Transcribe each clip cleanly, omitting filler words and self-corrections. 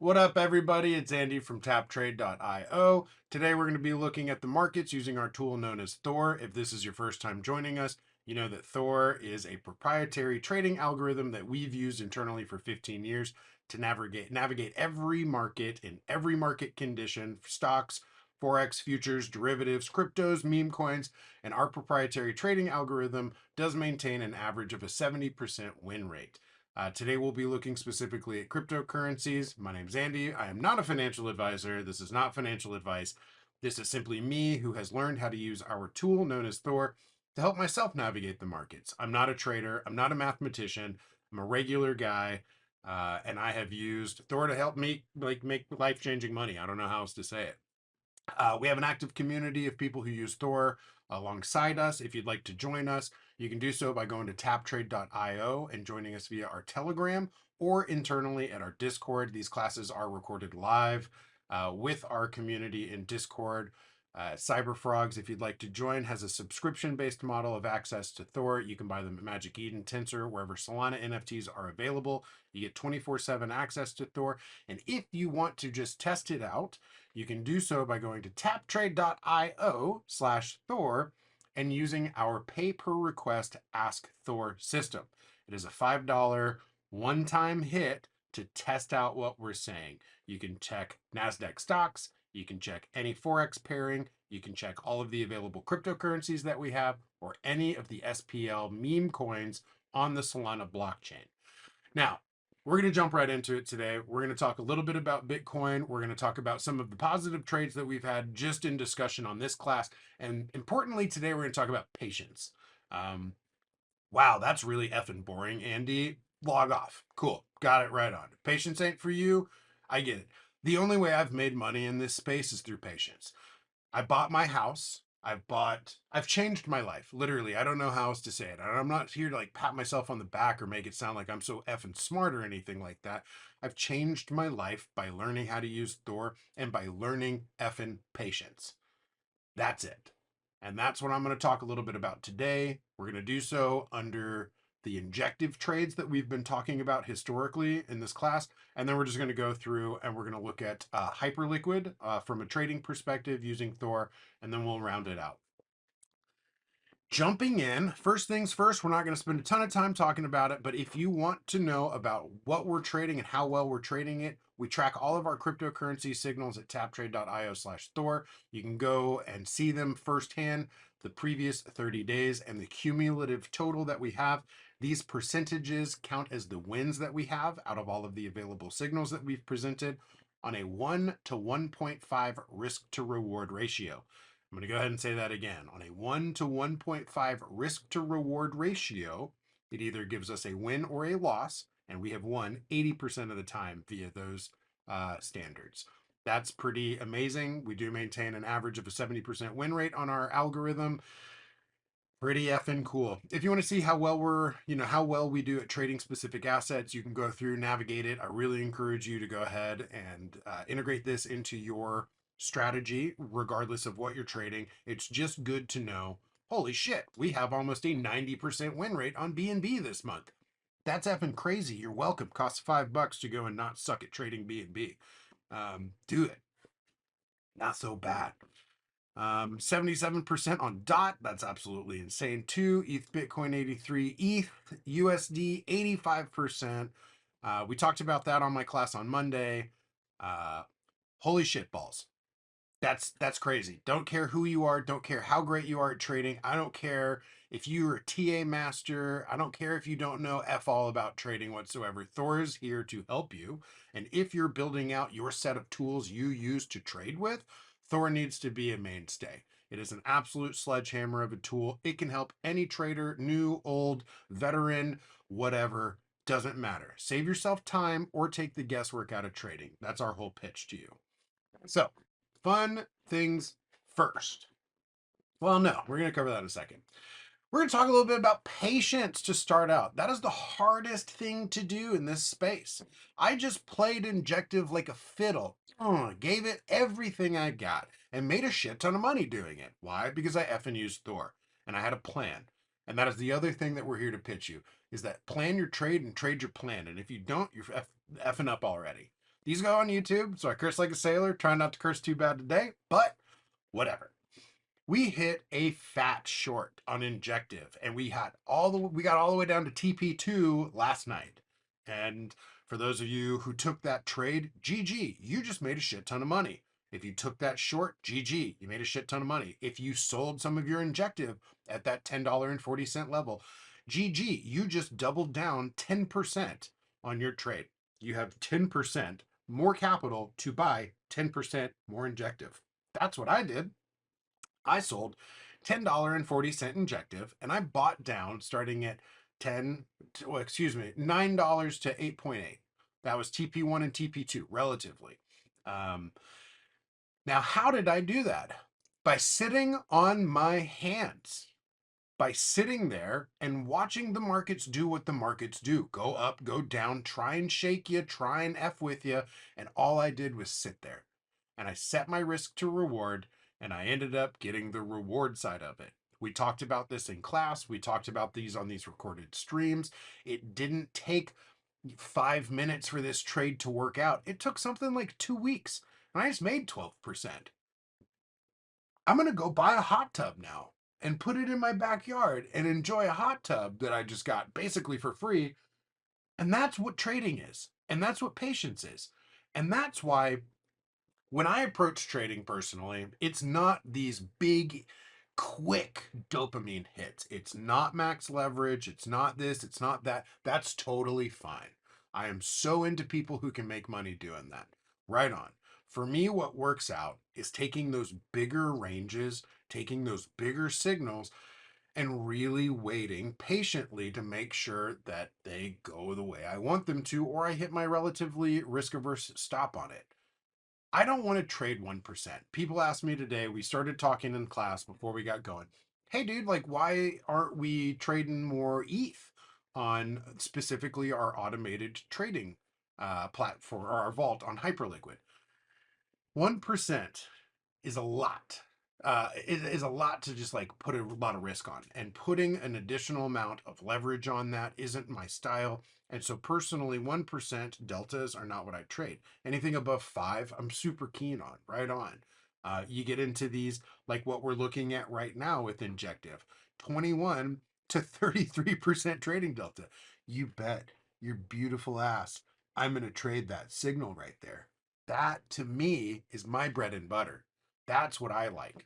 What up, everybody? It's Andy from taptrade.io. Today, we're going to be looking at the markets using our tool known as Thor. If this is your first time joining us, you know that Thor is a proprietary trading algorithm that we've used internally for 15 years to navigate every market in every market condition, stocks, forex, futures, derivatives, cryptos, meme coins, and our proprietary trading algorithm does maintain an average of a 70% win rate. Today, we'll be looking specifically at cryptocurrencies. My name's Andy. I am not a financial advisor. This is not financial advice. This is simply me who has learned how to use our tool known as Thor to help myself navigate the markets. I'm not a trader. I'm not a mathematician. I'm a regular guy. And I have used Thor to help me make life-changing money. I don't know how else to say it. We have an active community of people who use Thor alongside us. If you'd like to join us, you can do so by going to taptrade.io and joining us via our Telegram or internally at our Discord. These classes are recorded live with our community in Discord. Cyberfrogs, if you'd like to join, has a subscription-based model of access to Thor. You can buy them at Magic Eden, Tensor, wherever Solana NFTs are available. You get 24/7 access to Thor. And if you want to just test it out, you can do so by going to taptrade.io/Thor and using our pay per request Ask Thor system. It is a $5 one-time hit to test out what we're saying. You can check NASDAQ stocks, you can check any Forex pairing, you can check all of the available cryptocurrencies that we have, or any of the SPL meme coins on the Solana blockchain. Now, we're going to jump right into it today. We're going to talk a little bit about Bitcoin. We're going to talk about some of the positive trades that we've had just in discussion on this class. And importantly, today we're going to talk about patience. Wow, that's really effing boring, Andy. Log off. Cool. Got it right on. If patience ain't for you, I get it. The only way I've made money in this space is through patience. I bought my house. I've changed my life. Literally, I don't know how else to say it. I'm not here to like pat myself on the back or make it sound like I'm so effing smart or anything like that. I've changed my life by learning how to use Thor and by learning effing patience. That's it. And that's what I'm going to talk a little bit about today. We're going to do so under the injective trades that we've been talking about historically in this class. And then we're just going to go through and we're going to look at Hyperliquid from a trading perspective using Thor, and then we'll round it out. Jumping in, first things first, we're not going to spend a ton of time talking about it, but if you want to know about what we're trading and how well we're trading it, we track all of our cryptocurrency signals at taptrade.io/Thor. You can go and see them firsthand, the previous 30 days and the cumulative total that we have. These percentages count as the wins that we have out of all of the available signals that we've presented on a 1 to 1.5 risk to reward ratio. I'm going to go ahead and say that again. On a 1 to 1.5 risk to reward ratio, it either gives us a win or a loss, and we have won 80% of the time via those standards. That's pretty amazing. We do maintain an average of a 70% win rate on our algorithm. Pretty effing cool. If you want to see how well we do at trading specific assets, you can go through, navigate it. I really encourage you to go ahead and integrate this into your strategy, regardless of what you're trading. It's just good to know, holy shit, we have almost a 90% win rate on BNB this month. That's effing crazy. You're welcome. Costs $5 to go and not suck at trading BNB. Do it. Not so bad. 77% on DOT. That's absolutely insane too. ETH, Bitcoin 83, ETH, USD 85%. We talked about that on my class on Monday. Holy shit balls. That's crazy. Don't care who you are. Don't care how great you are at trading. I don't care if you're a TA master. I don't care if you don't know F all about trading whatsoever. Thor is here to help you. And if you're building out your set of tools you use to trade with, Thor needs to be a mainstay. It is an absolute sledgehammer of a tool. It can help any trader, new, old, veteran, whatever. Doesn't matter. Save yourself time or take the guesswork out of trading. That's our whole pitch to you. So, fun things first. Well, no, we're going to cover that in a second. We're going to talk a little bit about patience to start out. That is the hardest thing to do in this space. I just played injective like a fiddle. Gave it everything I got and made a shit ton of money doing it. Why? Because I effing used Thor and I had a plan. And that is the other thing that we're here to pitch you is that plan your trade and trade your plan. And if you don't, you're effing up already. These go on YouTube, so I curse like a sailor. Try not to curse too bad today, but whatever. We hit a fat short on Injective, and we got all the way down to TP2 last night. And for those of you who took that trade, GG, you just made a shit ton of money. If you took that short, GG, you made a shit ton of money. If you sold some of your Injective at that $10.40 level, GG, you just doubled down 10% on your trade. You have 10% more capital to buy 10% more Injective. That's what I did. I sold $10.40 Injective, and I bought down starting at $9 to 8.8. That was TP1 and TP2 relatively. Um, Now, how did I do that? By sitting on my hands, by sitting there and watching the markets do what the markets do, go up, go down, try and shake you, try and F with you. And all I did was sit there. And I set my risk to reward, and I ended up getting the reward side of it. We talked about this in class. We talked about these on these recorded streams. It didn't take 5 minutes for this trade to work out. It took something like 2 weeks, and I just made 12%. I'm going to go buy a hot tub now and put it in my backyard and enjoy a hot tub that I just got basically for free. And that's what trading is. And that's what patience is. And that's why when I approach trading personally, it's not these big, quick dopamine hits. It's not max leverage. It's not this. It's not that. That's totally fine. I am so into people who can make money doing that. Right on. For me, what works out is taking those bigger ranges, taking those bigger signals, and really waiting patiently to make sure that they go the way I want them to, or I hit my relatively risk averse stop on it. I don't want to trade 1%. People asked me today, we started talking in class before we got going. Hey, dude, like, why aren't we trading more ETH on specifically our automated trading platform or our vault on Hyperliquid? 1% is a lot. It is a lot to just like put a lot of risk on, and putting an additional amount of leverage on that isn't my style. And so personally, 1% deltas are not what I trade. Anything above 5, I'm super keen on. Right on. You get into these like what we're looking at right now with Injective, 21 to 33% trading delta. You bet your beautiful ass I'm going to trade that signal right there. That to me is my bread and butter. That's what I like.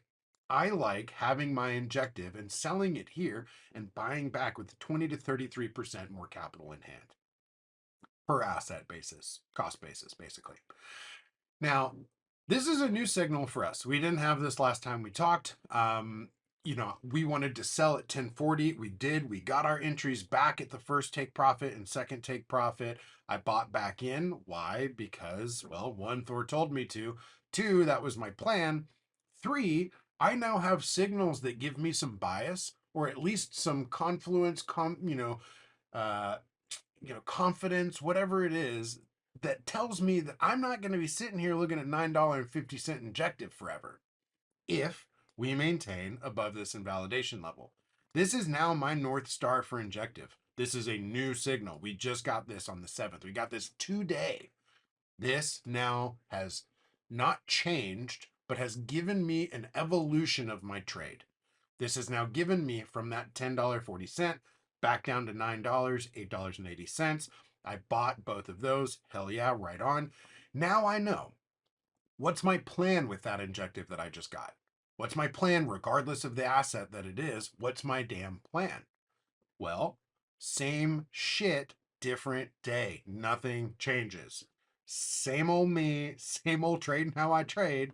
I like having my Injective and selling it here and buying back with 20 to 33% more capital in hand per asset basis, cost basis, basically. Now, this is a new signal for us. We didn't have this last time we talked. We wanted to sell at 1040. We did. We got our entries back at the first take profit and second take profit. I bought back in. Why? Because, well, one, Thor told me to. Two, that was my plan. Three, I now have signals that give me some bias, or at least some confluence, uh, confidence, whatever it is, that tells me that I'm not going to be sitting here looking at $9.50 Injective forever if we maintain above this invalidation level. This is now my North Star for Injective. This is a new signal. We just got this on the 7th. We got this today. This now has not changed, but has given me an evolution of my trade. This has now given me from that $10.40 back down to $9, $8.80. I bought both of those. Hell yeah, right on. Now I know. What's my plan with that Injective that I just got? What's my plan, regardless of the asset that it is? What's my damn plan? Well, same shit, different day. Nothing changes. Same old me, same old trading how I trade,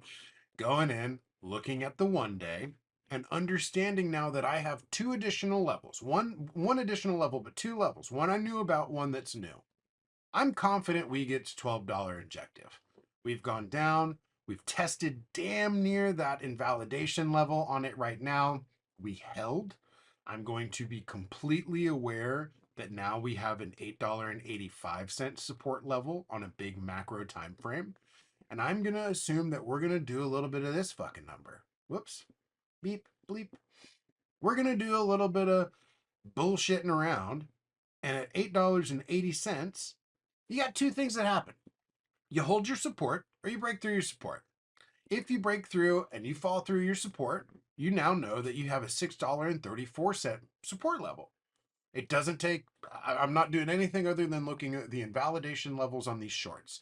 going in, looking at the 1 day, and understanding now that I have two additional levels. One additional level, but two levels. One I knew about, one that's new. I'm confident we get to $12 Injective. We've gone down. We've tested damn near that invalidation level on it right now. We held. I'm going to be completely aware that now we have an $8.85 support level on a big macro time frame. And I'm going to assume that we're going to do a little bit of this fucking number. Whoops. Beep, bleep. We're going to do a little bit of bullshitting around. And at $8.80, you got two things that happen. You hold your support or you break through your support. If you break through and you fall through your support, you now know that you have a $6.34 support level. It doesn't take, I'm not doing anything other than looking at the invalidation levels on these shorts.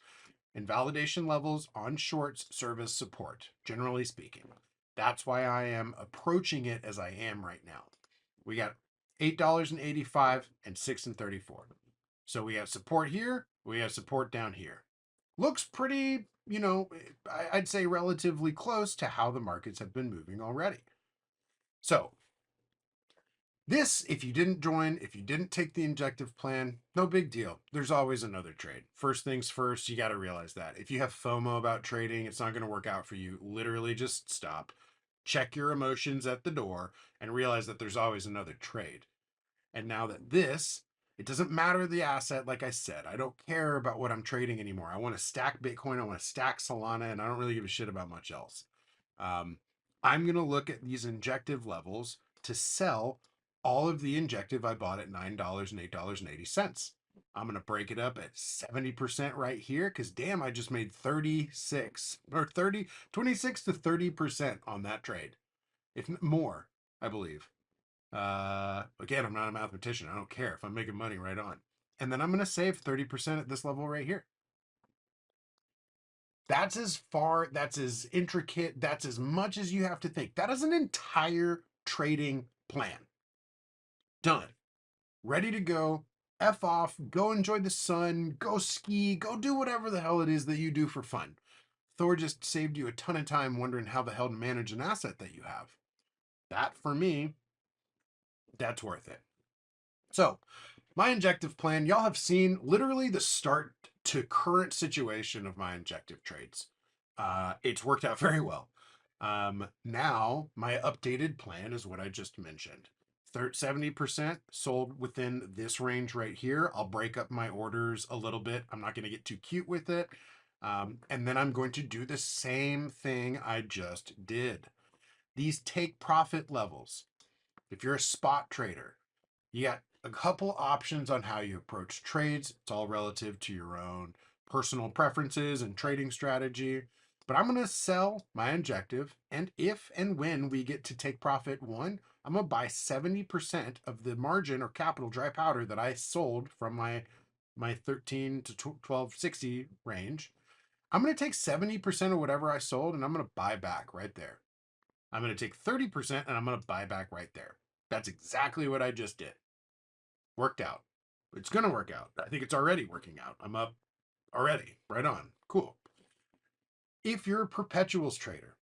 Invalidation levels on shorts serve as support, generally speaking. That's why I am approaching it as I am right now. We got $8.85 and 6.34. So we have support here, we have support down here. Looks pretty, I'd say relatively close to how the markets have been moving already. So this, if you didn't join, if you didn't take the injective plan, no big deal. There's always another trade. First things first, you got to realize that. If you have FOMO about trading, it's not going to work out for you. Literally just stop, check your emotions at the door, and realize that there's always another trade. And now that it doesn't matter the asset, like I said, I don't care about what I'm trading anymore. I want to stack Bitcoin, I want to stack Solana, and I don't really give a shit about much else. I'm going to look at these injective levels to sell all of the injective I bought at $9 and $8.80. I'm going to break it up at 70% right here because damn, I just made 36 or 30, 26 to 30% on that trade. If more, I believe. Again, I'm not a mathematician. I don't care if I'm making money right on. And then I'm going to save 30% at this level right here. That's as far, that's as intricate, that's as much as you have to think. That is an entire trading plan. Done. Ready to go. F off. Go enjoy the sun. Go ski. Go do whatever the hell it is that you do for fun. Thor just saved you a ton of time wondering how the hell to manage an asset that you have. That, for me, that's worth it. So, my injective plan, y'all have seen literally the start to current situation of my injective trades. It's worked out very well. Now, my updated plan is what I just mentioned. 70% sold within this range right here. I'll break up my orders a little bit. I'm not going to get too cute with it. And then I'm going to do the same thing I just did. These take profit levels. If you're a spot trader, you got a couple options on how you approach trades. It's all relative to your own personal preferences and trading strategy. But I'm going to sell my injective. And if and when we get to take profit one, I'm going to buy 70% of the margin or capital dry powder that I sold from my 13 to 1260 range. I'm going to take 70% of whatever I sold and I'm going to buy back right there. I'm going to take 30% and I'm going to buy back right there. That's exactly what I just did. Worked out. It's going to work out. I think it's already working out. I'm up already. Right on. Cool. If you're a perpetuals trader,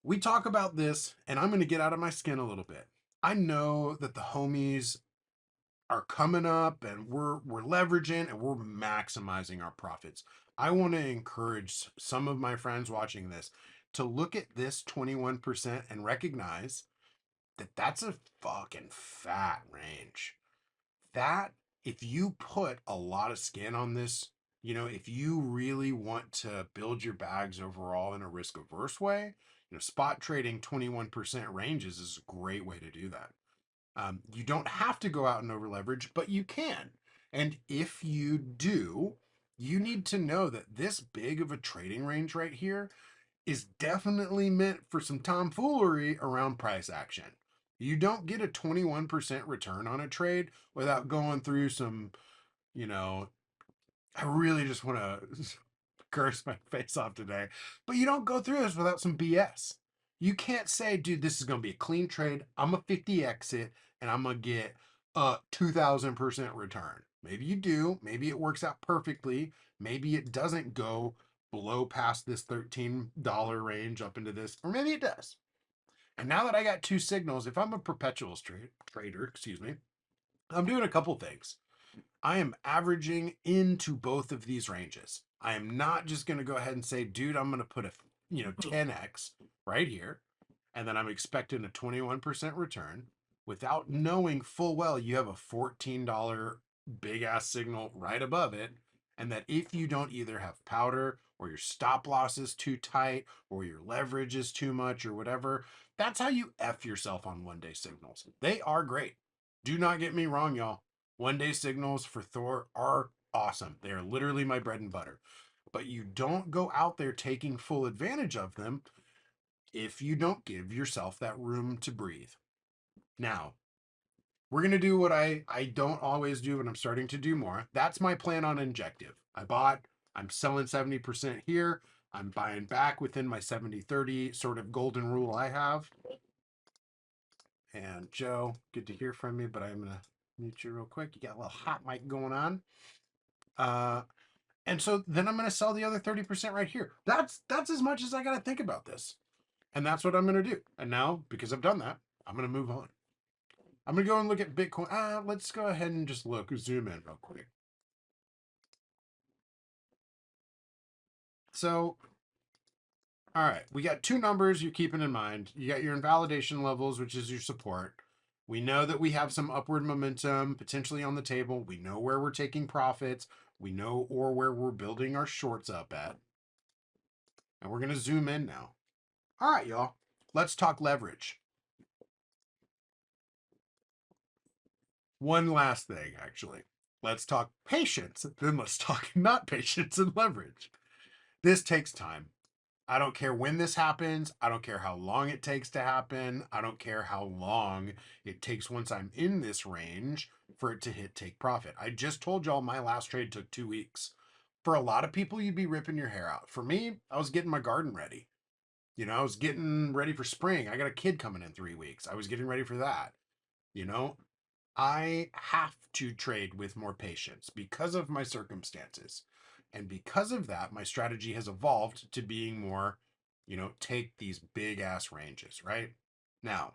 we talk about this, and I'm going to get out of my skin a little bit. I know that the homies are coming up and we're leveraging and we're maximizing our profits. I want to encourage some of my friends watching this to look at this 21% and recognize that that's a fucking fat range. That, if you put a lot of skin on this, if you really want to build your bags overall in a risk averse way, spot trading 21% ranges is a great way to do that. You don't have to go out and over leverage, but you can. And if you do, you need to know that this big of a trading range right here is definitely meant for some tomfoolery around price action. You don't get a 21% return on a trade without going through some, I really just want to curse my face off today, but you don't go through this without some BS. You can't say, dude, this is going to be a clean trade. I'm a 50 exit and I'm going to get a 2000% return. Maybe you do. Maybe it works out perfectly. Maybe it doesn't go below past this $13 range up into this, or maybe it does. And now that I got two signals, if I'm a perpetuals trader, excuse me, I'm doing a couple things. I am averaging into both of these ranges. I am not just going to go ahead and say, dude, I'm going to put a 10x right here, and then I'm expecting a 21% return without knowing full well you have a $14 big ass signal right above it, and that if you don't either have powder or your stop loss is too tight or your leverage is too much or whatever, that's how you F yourself on 1-day signals. They are great. Do not get me wrong, y'all. 1-day signals for Thor are awesome. They are literally my bread and butter. but you don't go out there taking full advantage of them if you don't give yourself that room to breathe. Now, we're going to do what I don't always do, but I'm starting to do more. That's my plan on Injective. I'm selling 70% here. I'm buying back within my 70-30 sort of golden rule I have. And Joe, good to hear from you, but I'm going to mute you real quick. You got a little hot mic going on. And so then I'm going to sell the other 30% right here. That's as much as I got to think about this. And that's what I'm going to do. And now, because I've done that, I'm going to move on. I'm going to go and look at Bitcoin. Let's go ahead and just zoom in real quick. So, all right, we got two numbers you're keeping in mind. You got your invalidation levels, which is your support. We know that we have some upward momentum potentially on the table. We know where we're taking profits. We know or where we're building our shorts up at. And we're going to zoom in now. All right, y'all. Let's talk leverage. One last thing, actually. Let's talk patience. Then let's talk not patience and leverage. This takes time. I don't care when this happens. I don't care how long it takes to happen. I don't care how long it takes once I'm in this range for it to hit take profit. I just told y'all my last trade took 2 weeks. For a lot of people, you'd be ripping your hair out. For me, I was getting my garden ready. I was getting ready for spring. I got a kid coming in 3 weeks. I was getting ready for that. You know, I have to trade with more patience because of my circumstances. And because of that, my strategy has evolved to being more, take these big ass ranges, right? Now,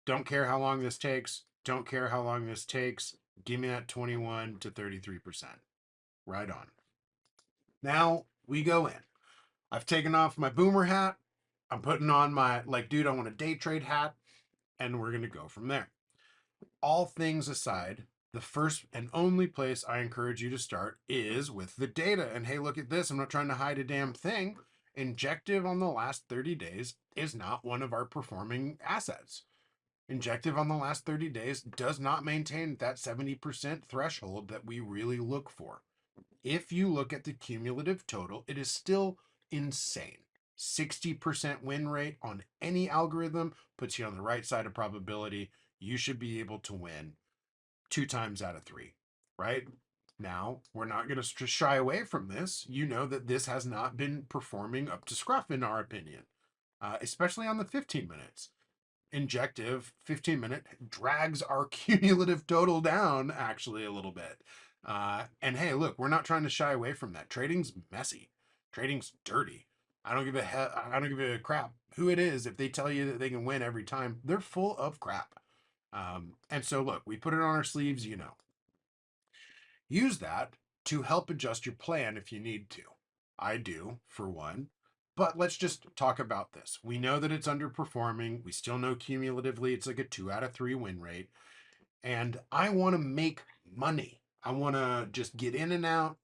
don't care how long this takes. Don't care how long this takes. Give me that 21 to 33%. Right on. Now we go in. I've taken off my boomer hat. I'm putting on my, dude, I want a day trade hat. And we're going to go from there. All things aside, the first and only place I encourage you to start is with the data. And hey, look at this. I'm not trying to hide a damn thing. Injective on the last 30 days is not one of our performing assets. Injective on the last 30 days does not maintain that 70% threshold that we really look for. If you look at the cumulative total, it is still insane. 60% win rate on any algorithm puts you on the right side of probability. You should be able to win 2 times out of 3, right? Now, we're not going to shy away from this. You know that this has not been performing up to scruff, in our opinion, especially on the 15 minutes. Injective 15-minute drags our cumulative total down actually a little bit. And hey, look, we're not trying to shy away from that. Trading's messy. Trading's dirty. I don't give a crap who it is. If they tell you that they can win every time, they're full of crap. And so look, we put it on our sleeves, Use that to help adjust your plan if you need to. I do, for one. But let's just talk about this. We know that it's underperforming. We still know cumulatively it's like a 2 out of 3 win rate. And I want to make money. I want to just get in and out,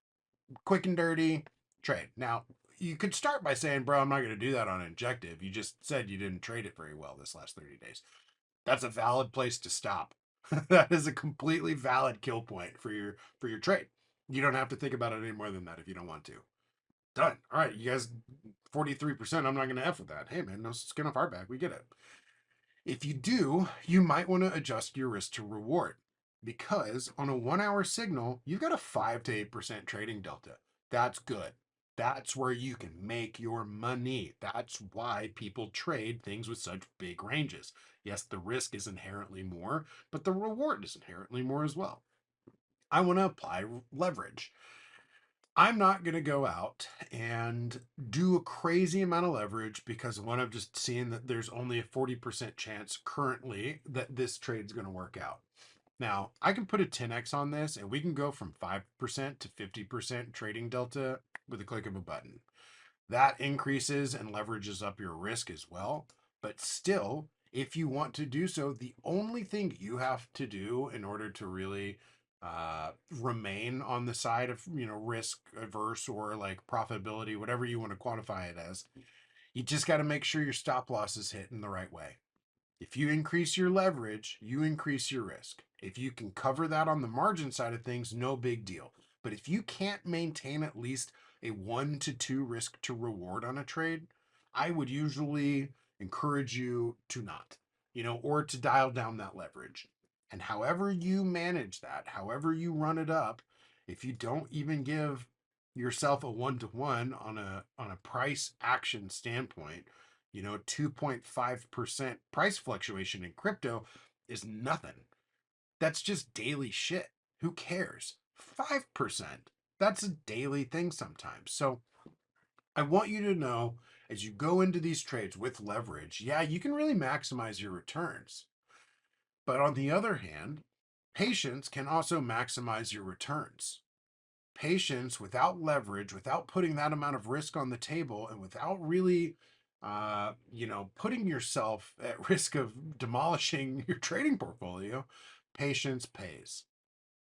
quick and dirty, trade. Now, you could start by saying, bro, I'm not going to do that on Injective. You just said you didn't trade it very well this last 30 days. That's a valid place to stop. That is a completely valid kill point for your trade. You don't have to think about it any more than that if you don't want to. Done. All right, you guys, 43%. I'm not going to F with that. Hey, man, no skin off our back. We get it. If you do, you might want to adjust your risk to reward because on a 1 hour signal, you've got a 5 to 8% trading delta. That's good. That's where you can make your money. That's why people trade things with such big ranges. Yes, the risk is inherently more, but the reward is inherently more as well. I want to apply leverage. I'm not going to go out and do a crazy amount of leverage because one, I've just seen that there's only a 40% chance currently that this trade's going to work out. Now, I can put a 10x on this and we can go from 5% to 50% trading delta with a click of a button. That increases and leverages up your risk as well. But still, if you want to do so, the only thing you have to do in order to really remain on the side of, risk averse or like profitability, whatever you want to quantify it as, you just got to make sure your stop loss is hit in the right way. If you increase your leverage, you increase your risk. If you can cover that on the margin side of things, no big deal. But if you can't maintain at least a 1 to 2 risk to reward on a trade, I would usually encourage you to not, or to dial down that leverage. And however you manage that, however you run it up, if you don't even give yourself a 1-to-1 on a price action standpoint, 2.5% price fluctuation in crypto is nothing. That's just daily shit. Who cares? 5%. That's a daily thing sometimes. So I want you to know, as you go into these trades with leverage, yeah, you can really maximize your returns. But on the other hand, patience can also maximize your returns. Patience without leverage, without putting that amount of risk on the table, and without really, putting yourself at risk of demolishing your trading portfolio, patience pays.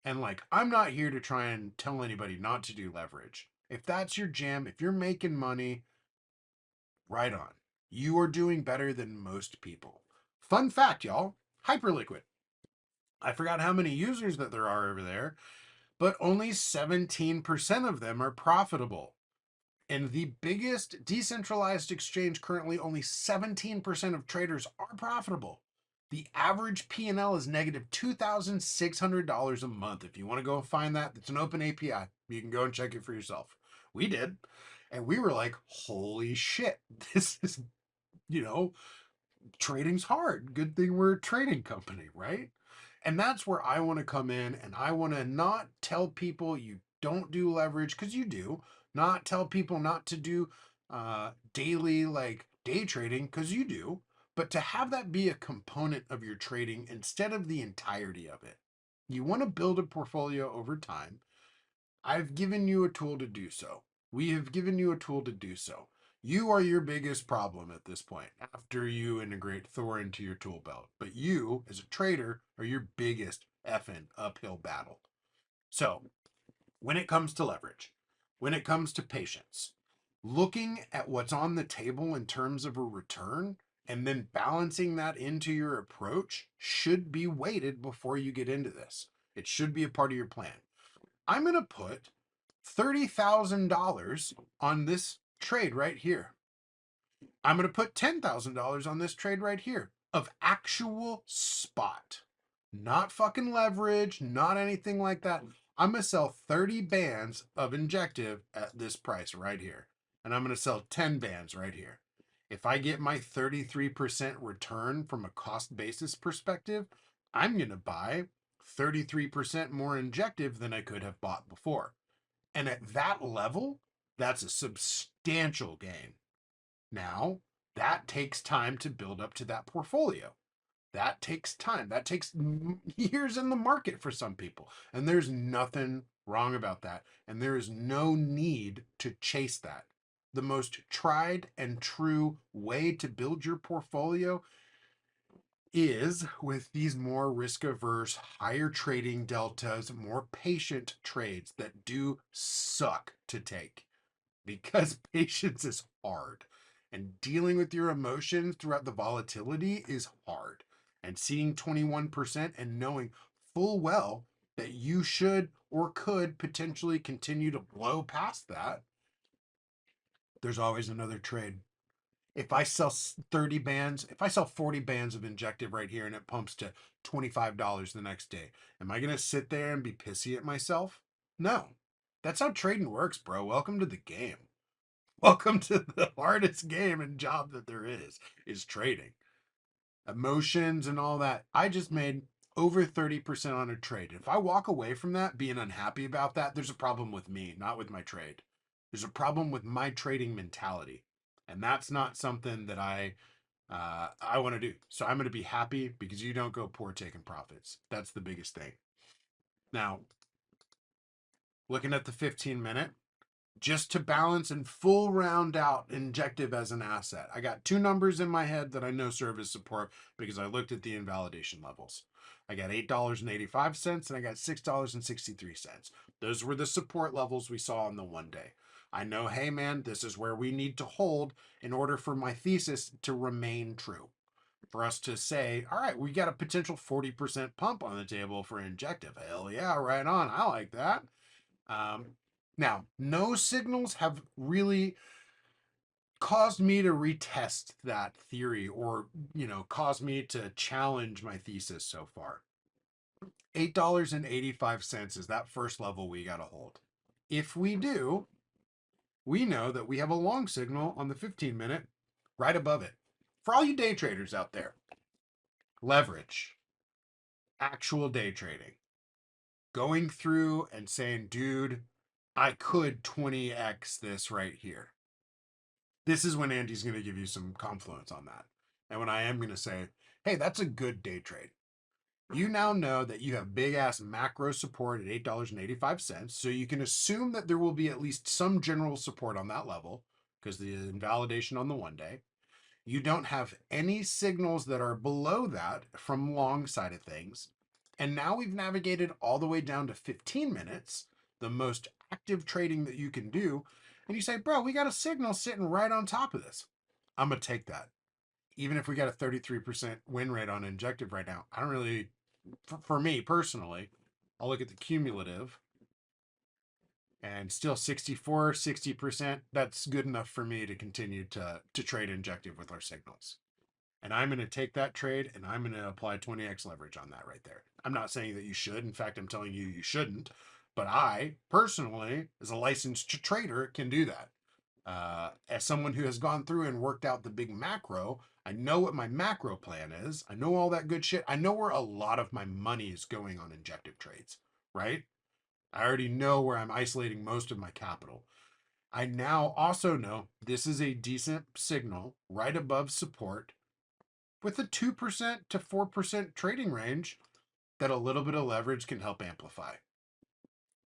And like, I'm not here to try and tell anybody not to do leverage. If that's your jam, if you're making money, right on. You are doing better than most people. Fun fact, y'all, Hyperliquid. I forgot how many users that there are over there, but only 17% of them are profitable. And the biggest decentralized exchange currently, only 17% of traders are profitable. The average P&L is negative $2,600 a month. If you want to go find that, it's an open API. You can go and check it for yourself. We did. And we were like, holy shit, this is, you know, trading's hard. Good thing we're a trading company, right? And that's where I want to come in, and I want to not tell people you don't do leverage, because you do, not tell people not to do daily like day trading, because you do, but to have that be a component of your trading instead of the entirety of it. You want to build a portfolio over time. I've given you a tool to do so. We have given you a tool to do so. You are your biggest problem at this point after you integrate Thor into your tool belt. But you, as a trader, are your biggest effing uphill battle. So, when it comes to leverage, when it comes to patience, looking at what's on the table in terms of a return and then balancing that into your approach should be weighted before you get into this. It should be a part of your plan. I'm going to put $30,000 on this trade right here. I'm going to put $10,000 on this trade right here of actual spot. Not fucking leverage, not anything like that. I'm going to sell 30 bands of Injective at this price right here. And I'm going to sell 10 bands right here. If I get my 33% return from a cost basis perspective, I'm going to buy 33% more Injective than I could have bought before. And at that level, that's a substantial gain. Now, that takes time to build up to that portfolio. That takes time. That takes years in the market for some people. And there's nothing wrong about that. And there is no need to chase that. The most tried and true way to build your portfolio is with these more risk averse, higher trading deltas, more patient trades that do suck to take, because patience is hard, and dealing with your emotions throughout the volatility is hard. And seeing 21% and knowing full well that you should or could potentially continue to blow past that, there's always another trade. If I sell 30 bands, if I sell 40 bands of Injective right here and it pumps to $25 the next day, am I going to sit there and be pissy at myself? No. That's how trading works, bro. Welcome to the game. Welcome to the hardest game and job that there is trading. Emotions and all that. I just made over 30% on a trade. If I walk away from that being unhappy about that, there's a problem with me, not with my trade. There's a problem with my trading mentality. And that's not something that I want to do. So I'm going to be happy because you don't go poor taking profits. That's the biggest thing. Now, looking at the 15-minute, just to balance and full round out Injective as an asset. I got two numbers in my head that I know serve as support because I looked at the invalidation levels. I got $8.85 and I got $6.63. Those were the support levels we saw on the 1 day. I know, hey man, this is where we need to hold in order for my thesis to remain true. For us to say, all right, we got a potential 40% pump on the table for Injective. Hell yeah, right on. I like that. Now, no signals have really caused me to retest that theory or, caused me to challenge my thesis so far. $8.85 is that first level we got to hold. If we do, we know that we have a long signal on the 15-minute right above it. For all you day traders out there, leverage, actual day trading, going through and saying, dude, I could 20x this right here. This is when Andy's going to give you some confluence on that. And when I am going to say, hey, that's a good day trade. You now know that you have big ass macro support at $8.85. So you can assume that there will be at least some general support on that level because the invalidation on the 1 day. You don't have any signals that are below that from long side of things. And now we've navigated all the way down to 15 minutes, the most active trading that you can do. And you say, bro, we got a signal sitting right on top of this. I'm going to take that. Even if we got a 33% win rate on injective right now, I don't really, for me personally, I'll look at the cumulative and still 64, 60%. That's good enough for me to continue to trade injective with our signals. And I'm going to take that trade and I'm going to apply 20x leverage on that right there. I'm not saying that you should. In fact, I'm telling you shouldn't. But I personally, as a licensed trader, can do that. As someone who has gone through and worked out the big macro, I know what my macro plan is. I know all that good shit. I know where a lot of my money is going on injective trades, right? I already know where I'm isolating most of my capital. I now also know this is a decent signal right above support with a 2% to 4% trading range that a little bit of leverage can help amplify.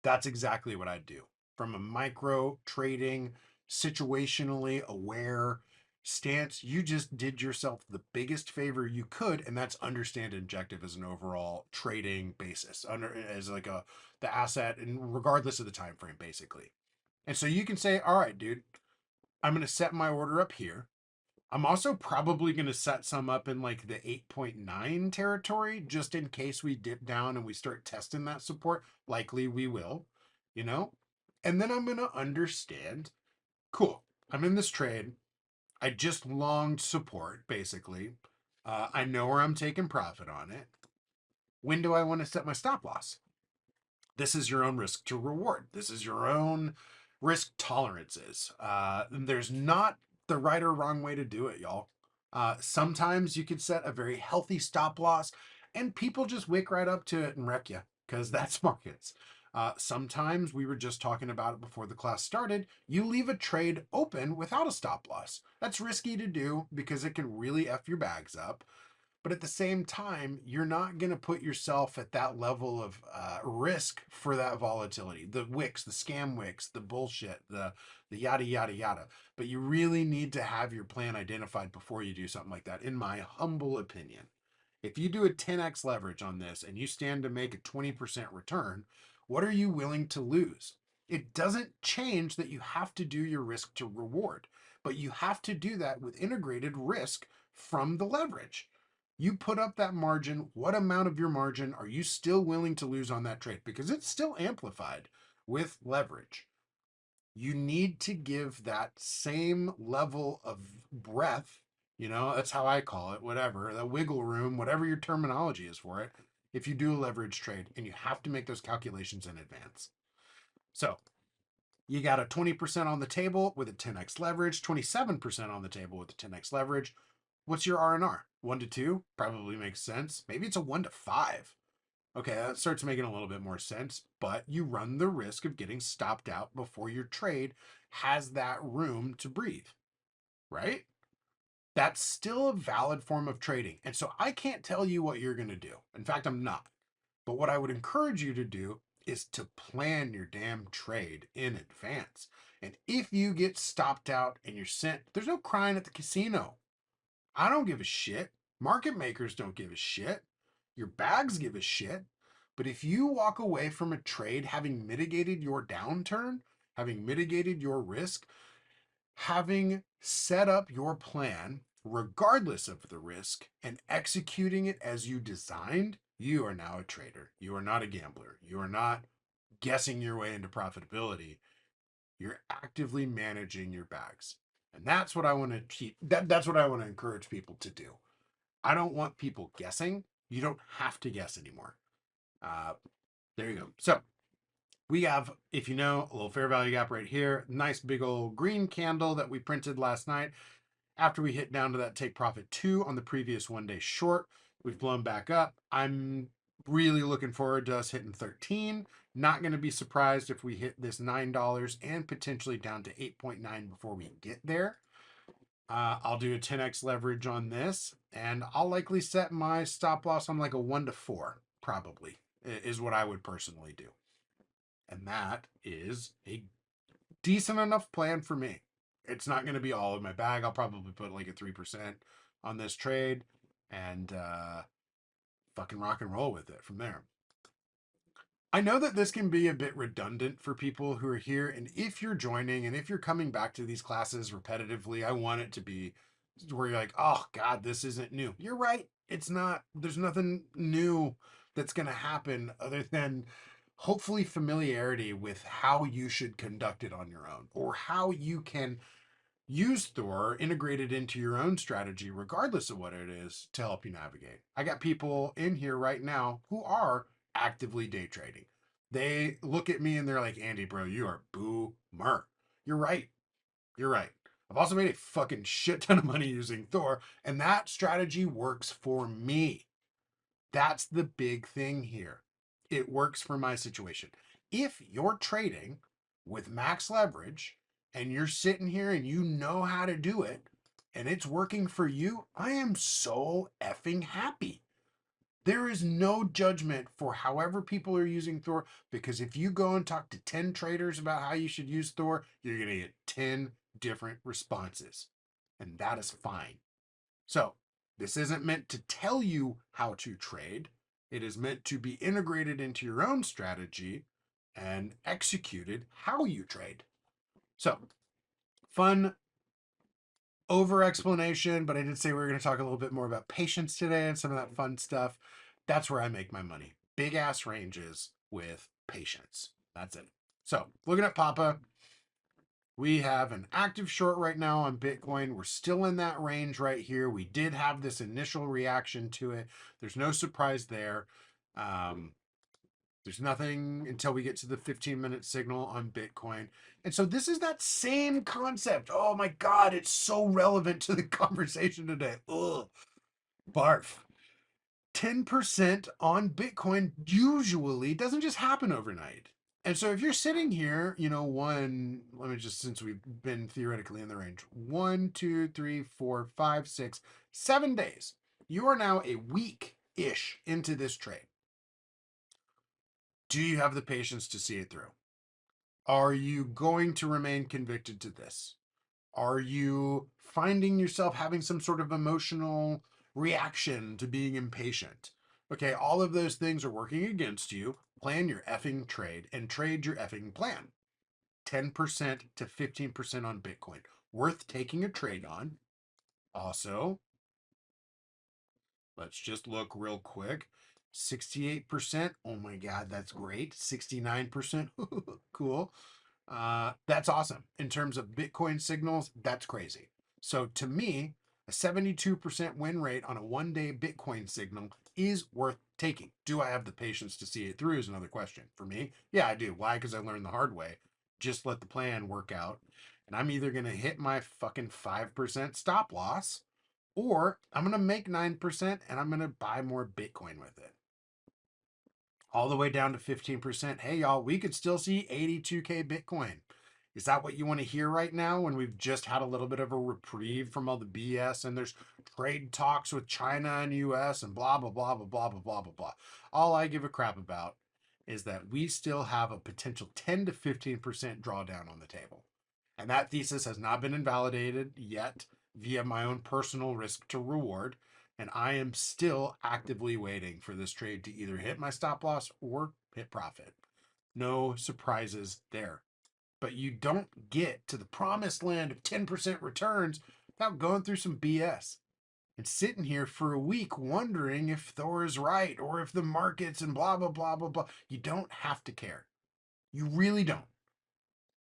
That's exactly what I'd do. From a micro trading, situationally aware stance, you just did yourself the biggest favor you could, and that's understand injective as an overall trading basis, as like the asset, and regardless of the time frame, basically. And so you can say, all right, dude, I'm going to set my order up here. I'm also probably going to set some up in like the 8.9 territory just in case we dip down and we start testing that support. Likely we will, you know? And then I'm going to understand, cool, I'm in this trade. I just longed support, basically. I know where I'm taking profit on it. When do I want to set my stop loss? This is your own risk to reward. This is your own risk tolerances. There's not the right or wrong way to do it, y'all. Sometimes you could set a very healthy stop loss and people just wick right up to it and wreck you because that's markets. Sometimes we were just talking about it before the class started. You leave a trade open without a stop loss. That's risky to do because it can really F your bags up. But at the same time, you're not going to put yourself at that level of risk for that volatility. The wicks, the scam wicks, the bullshit, the yada yada yada. But you really need to have your plan identified before you do something like that, in my humble opinion. If you do a 10x leverage on this and you stand to make a 20% return, what are you willing to lose? It doesn't change that you have to do your risk to reward, but you have to do that with integrated risk from the leverage. You put up that margin. What amount of your margin are you still willing to lose on that trade? Because it's still amplified with leverage. You need to give that same level of breath, that's how I call it, whatever, the wiggle room, whatever your terminology is for it, if you do a leverage trade, and you have to make those calculations in advance. So you got a 20% on the table with a 10x leverage, 27% on the table with a 10x leverage. What's your R&R? 1 to 2 probably makes sense. Maybe it's a 1 to 5. Okay, that starts making a little bit more sense, but you run the risk of getting stopped out before your trade has that room to breathe, right? That's still a valid form of trading. And so I can't tell you what you're going to do. In fact, I'm not. But what I would encourage you to do is to plan your damn trade in advance. And if you get stopped out and you're sent, there's no crying at the casino. I don't give a shit. Market makers don't give a shit. Your bags give a shit. But if you walk away from a trade having mitigated your downturn, having mitigated your risk, having set up your plan, regardless of the risk, and executing it as you designed, you are now a trader. You are not a gambler. You are not guessing your way into profitability. You're actively managing your bags. And that's what I want to keep. That's what I want to encourage people to do. I don't want people guessing. You don't have to guess anymore. Uh, there you go. So we have, if you know, a little fair value gap right here. Nice big old green candle that we printed last night. After we hit down to that take profit 2 on the previous 1 day short, we've blown back up. I'm really looking forward to us hitting 13. Not going to be surprised if we hit this $9 and potentially down to 8.9 before we get there. I'll do a 10x leverage on this, and I'll likely set my stop loss on like a 1 to 4, probably, is what I would personally do. And that is a decent enough plan for me. It's not going to be all in my bag. I'll probably put like a 3% on this trade and fucking rock and roll with it from there. I know that this can be a bit redundant for people who are here. And if you're joining and if you're coming back to these classes repetitively, I want it to be where you're like, oh God, this isn't new. You're right. It's not. There's nothing new that's going to happen other than hopefully familiarity with how you should conduct it on your own or how you can use Thor integrated into your own strategy, regardless of what it is, to help you navigate. I got people in here right now who are actively day trading. They look at me and they're like, Andy, bro, you are boomer. You're right. You're right. I've also made a fucking shit ton of money using Thor, and that strategy works for me. That's the big thing here. It works for my situation. If you're trading with max leverage and you're sitting here and you know how to do it and it's working for you, I am so effing happy. There is no judgment for however people are using Thor, because if you go and talk to 10 traders about how you should use Thor, you're going to get 10 different responses. And that is fine. So, this isn't meant to tell you how to trade. It is meant to be integrated into your own strategy and executed how you trade. So, fun over explanation, but I did say we were going to talk a little bit more about patience today and some of that fun stuff. That's where I make my money. Big ass ranges with patience. That's it. So, looking at Papa, we have an active short right now on Bitcoin. We're still in that range right here. We did have this initial reaction to it. There's no surprise there. There's nothing until we get to the 15-minute signal on Bitcoin. And so this is that same concept. Oh my God, it's so relevant to the conversation today. Ugh, barf. 10% on Bitcoin usually doesn't just happen overnight. And so if you're sitting here, let me just, since we've been theoretically in the range, 1, 2, 3, 4, 5, 6, 7 days, you are now a week-ish into this trade. Do you have the patience to see it through? Are you going to remain convicted to this? Are you finding yourself having some sort of emotional reaction to being impatient? Okay, all of those things are working against you. Plan your effing trade and trade your effing plan. 10% to 15% on Bitcoin. Worth taking a trade on. Also, let's just look real quick. 68%. Oh my God, that's great. 69%. Cool. That's awesome. In terms of Bitcoin signals, that's crazy. So to me, a 72% win rate on a 1 day Bitcoin signal is worth taking. Do I have the patience to see it through is another question. For me, yeah, I do. Why? Because I learned the hard way. Just let the plan work out. And I'm either going to hit my fucking 5% stop loss, or I'm going to make 9% and I'm going to buy more Bitcoin with it. All the way down to 15%. Hey, y'all, we could still see 82K Bitcoin. Is that what you want to hear right now when we've just had a little bit of a reprieve from all the BS and there's trade talks with China and US and blah, blah, blah, blah, blah, blah, blah, blah, blah. All I give a crap about is that we still have a potential 10 to 15% drawdown on the table. And that thesis has not been invalidated yet via my own personal risk to reward. And I am still actively waiting for this trade to either hit my stop loss or hit profit. No surprises there. But you don't get to the promised land of 10% returns without going through some BS and sitting here for a week wondering if Thor is right or if the markets and blah, blah, blah, blah, blah. You don't have to care. You really don't.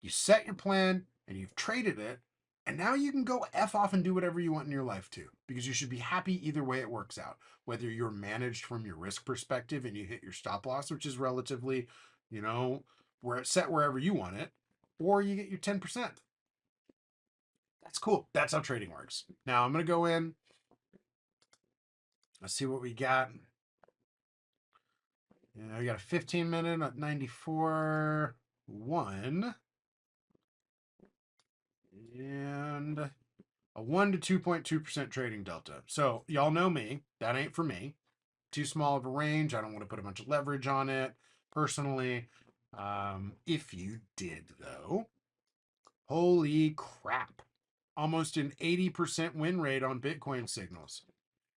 You set your plan and you've traded it, and now you can go F off and do whatever you want in your life too, because you should be happy either way it works out. Whether you're managed from your risk perspective and you hit your stop loss, which is relatively, where it's set wherever you want it, or you get your 10%. That's cool. That's how trading works. Now I'm going to go in. Let's see what we got. We got a 15-minute at 94, 1. And a 1 to 2.2% trading delta. So y'all know me. That ain't for me. Too small of a range. I don't want to put a bunch of leverage on it personally. If you did, though, holy crap. Almost an 80% win rate on Bitcoin signals.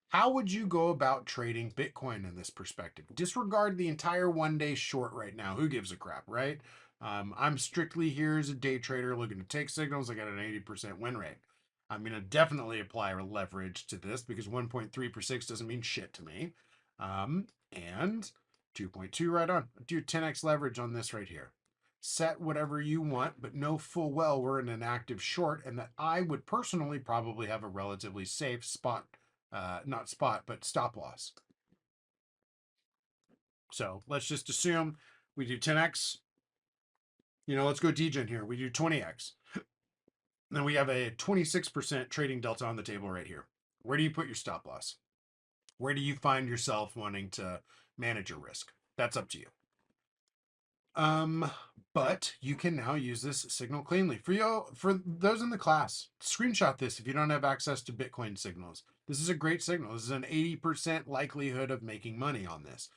How would you go about trading Bitcoin in this perspective? Disregard the entire 1 day short right now. Who gives a crap, right? I'm strictly here as a day trader looking to take signals. I got an 80% win rate. I'm going to definitely apply leverage to this because 1.3 per 6 doesn't mean shit to me. And 2.2 right on. Do 10x leverage on this right here. Set whatever you want, but know full well we're in an active short and that I would personally probably have a relatively safe spot, not spot, but stop loss. So let's just assume we do 10x. Let's go degen here. We do 20x. Then we have a 26% trading delta on the table right here. Where do you put your stop loss? Where do you find yourself wanting to manage your risk? That's up to you. But you can now use this signal cleanly. For those in the class, screenshot this if you don't have access to Bitcoin signals. This is a great signal. This is an 80% likelihood of making money on this.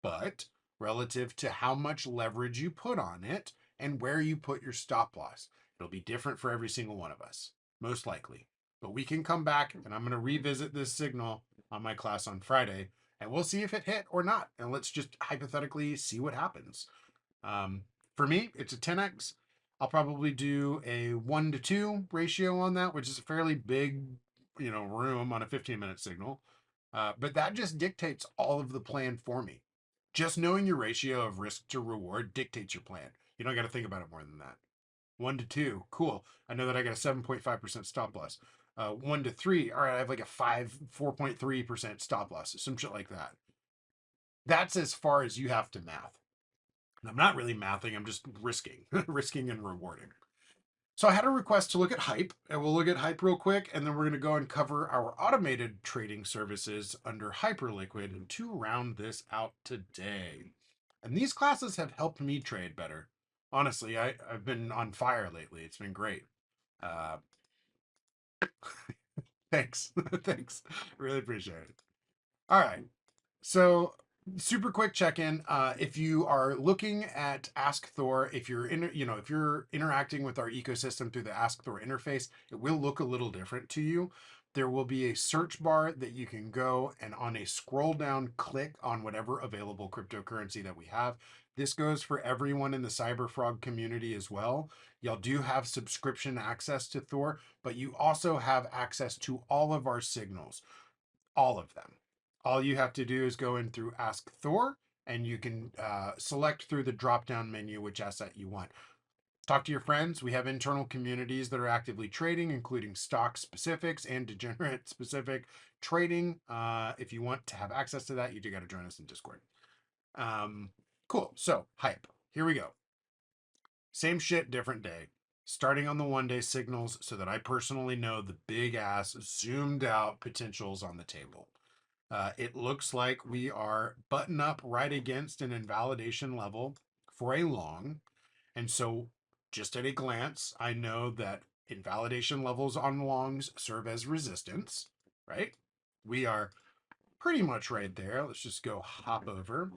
But relative to how much leverage you put on it and where you put your stop loss, it'll be different for every single one of us, most likely. But we can come back and I'm going to revisit this signal on my class on Friday and we'll see if it hit or not. And let's just hypothetically see what happens. For me, it's a 10x. I'll probably do a 1 to 2 ratio on that, which is a fairly big, room on a 15-minute signal. But that just dictates all of the plan for me. Just knowing your ratio of risk to reward dictates your plan. You don't got to think about it more than that. 1 to 2, cool. I know that I got a 7.5% stop loss. 1 to 3, all right, I have like a 4.3% stop loss, some shit like that. That's as far as you have to math. And I'm not really mathing, I'm just risking, risking and rewarding. So I had a request to look at Hype, and we'll look at Hype real quick, and then we're going to go and cover our automated trading services under Hyperliquid to round this out today. And these classes have helped me trade better. Honestly, I've been on fire lately. It's been great. Uh, thanks. Thanks. Really appreciate it. All right. So super quick check-in. If you are looking at Ask Thor, if you're if you're interacting with our ecosystem through the Ask Thor interface, it will look a little different to you. There will be a search bar that you can go and on a scroll down, click on whatever available cryptocurrency that we have. This goes for everyone in the Cyberfrog community as well. Y'all do have subscription access to Thor, but you also have access to all of our signals, all of them. All you have to do is go in through Ask Thor, and you can select through the drop-down menu which asset you want. Talk to your friends. We have internal communities that are actively trading, including stock specifics and degenerate specific trading. If you want to have access to that, you do got to join us in Discord. Cool. So, Hype. Here we go. Same shit, different day. Starting on the 1 day signals so that I personally know the big ass zoomed out potentials on the table. It looks like we are button up right against an invalidation level for a long. And so just at a glance, I know that invalidation levels on longs serve as resistance, right? We are pretty much right there. Let's just go hop over.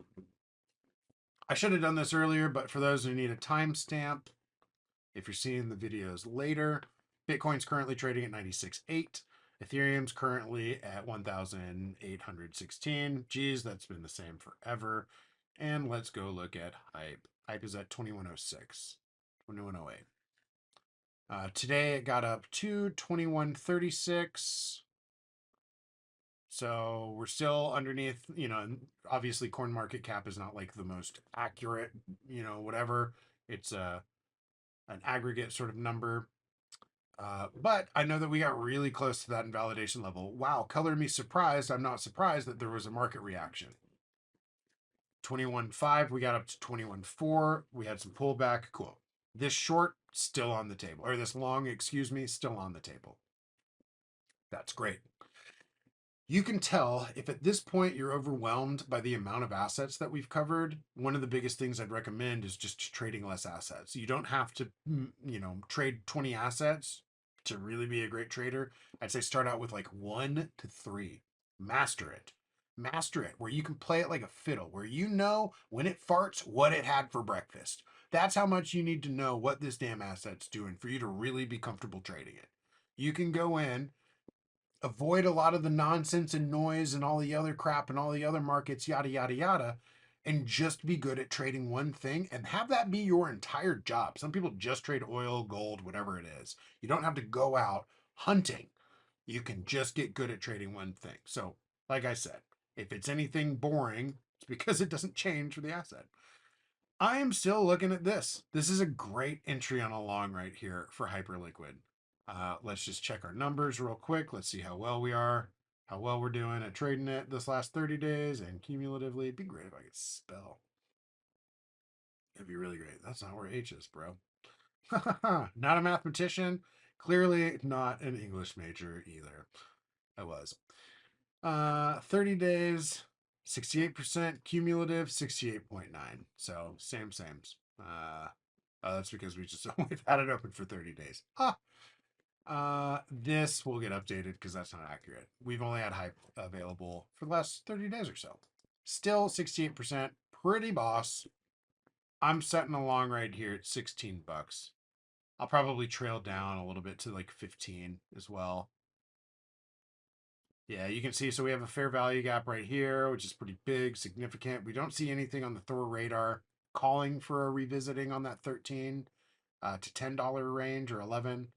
I should have done this earlier, but for those who need a timestamp, if you're seeing the videos later, Bitcoin's currently trading at 96.8. Ethereum's currently at 1,816. Geez, that's been the same forever. And let's go look at Hype. Hype is at 2106, 2108. Today it got up to 2136. So we're still underneath, obviously coin market cap is not like the most accurate, whatever. It's an aggregate sort of number. But I know that we got really close to that invalidation level. Wow, color me surprised. I'm not surprised that there was a market reaction. 21.5, we got up to 21.4. We had some pullback. Cool. This short, still on the table. Or this long, excuse me, still on the table. That's great. You can tell if at this point you're overwhelmed by the amount of assets that we've covered. One of the biggest things I'd recommend is just trading less assets. You don't have to, trade 20 assets to really be a great trader. I'd say start out with like 1 to 3. Master it. Master it where you can play it like a fiddle, where you know when it farts what it had for breakfast. That's how much you need to know what this damn asset's doing for you to really be comfortable trading it. You can go in, avoid a lot of the nonsense and noise and all the other crap and all the other markets, yada, yada, yada, and just be good at trading one thing and have that be your entire job. Some people just trade oil, gold, whatever it is. You don't have to go out hunting. You can just get good at trading one thing. So, like I said, if it's anything boring, it's because it doesn't change for the asset. I am still looking at this. This is a great entry on a long right here for Hyperliquid. Let's just check our numbers real quick. Let's see how well we are, how well we're doing at trading it this last 30 days and cumulatively. It'd be great if I could spell. It'd be really great. That's not where H is, bro. Not a mathematician. Clearly not an English major either. I was. 30 days, 68% cumulative, 68.9. So same. That's because we've had it open for 30 days. This will get updated because that's not accurate. We've only had hype available for the last 30 days or so. Still 68%, pretty boss. I'm setting along right here at 16 bucks. I'll probably trail down a little bit to like 15 as well. Yeah, you can see, so we have a fair value gap right here, which is pretty big, significant. We don't see anything on the Thor radar calling for a revisiting on that 13 to $10 range or 11.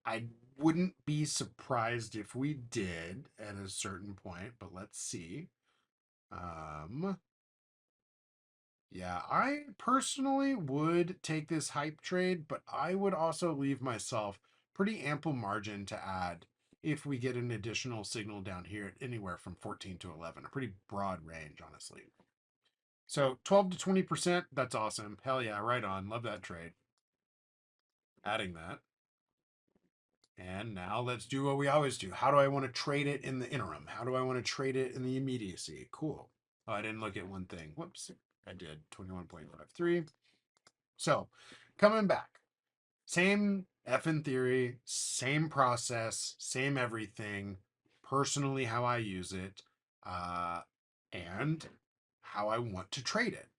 I wouldn't be surprised if we did at a certain point, but let's see. Yeah, I personally would take this hype trade, but I would also leave myself pretty ample margin to add if we get an additional signal down here at anywhere from 14 to 11, a pretty broad range, honestly. So 12 to 20%, that's awesome. Hell yeah, right on. Love that trade. Adding that. And now let's do what we always do. How do I want to trade it in the interim? How do I want to trade it in the immediacy? Cool. Oh, I didn't look at one thing. Whoops. I did 21.53. So coming back, same effing theory, same process, same everything, personally how I use it, and how I want to trade it.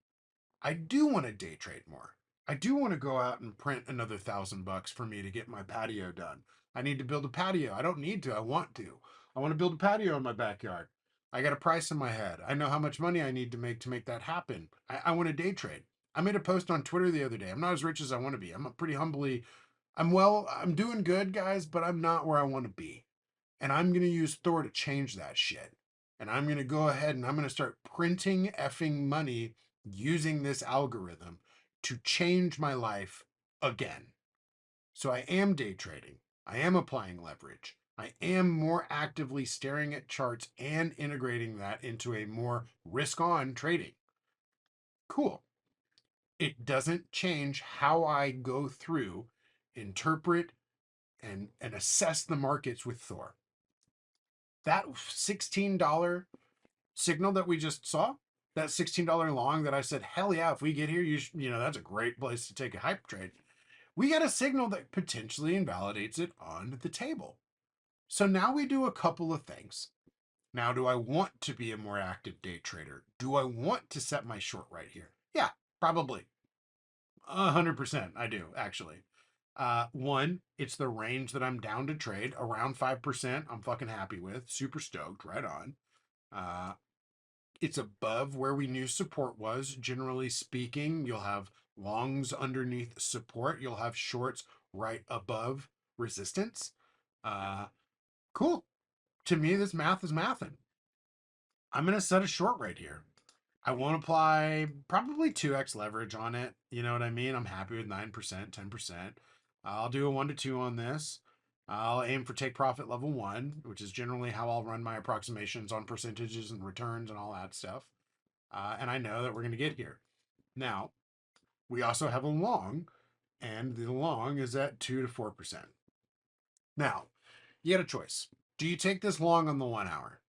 I do want to day trade more. I do want to go out and print another $1,000 for me to get my patio done. I need to build a patio. I don't need to. I want to. I want to build a patio in my backyard. I got a price in my head. I know how much money I need to make that happen. I want to day trade. I made a post on Twitter the other day. I'm not as rich as I want to be. I'm pretty humbly, I'm doing good, guys, but I'm not where I want to be. And I'm going to use Thor to change that shit. And I'm going to go ahead and I'm going to start printing effing money using this algorithm to change my life again. So I am day trading. I am applying leverage. I am more actively staring at charts and integrating that into a more risk on trading. Cool. It doesn't change how I go through, interpret, and assess the markets with Thor. That $16 signal that we just saw, that $16 long that I said, hell yeah, if we get here, that's a great place to take a hype trade. We got a signal that potentially invalidates it on the table. So now we do a couple of things. Now, do I want to be a more active day trader? Do I want to set my short right here? Yeah, probably. 100% I do, actually. One, it's the range that I'm down to trade, around 5%. I'm fucking happy with. Super stoked, right on. It's above where we knew support was. Generally speaking, you'll have longs underneath support. You'll have shorts right above resistance. Cool. To me, this math is mathing. I'm going to set a short right here. I won't apply probably 2x leverage on it. You know what I mean? I'm happy with 9%, 10%. I'll do a 1 to 2 on this. I'll aim for take profit level 1, which is generally how I'll run my approximations on percentages and returns and all that stuff. And I know that we're going to get here. Now, we also have a long, and the long is at 2 to 4%. Now, you got a choice. Do you take this long on the 1 hour?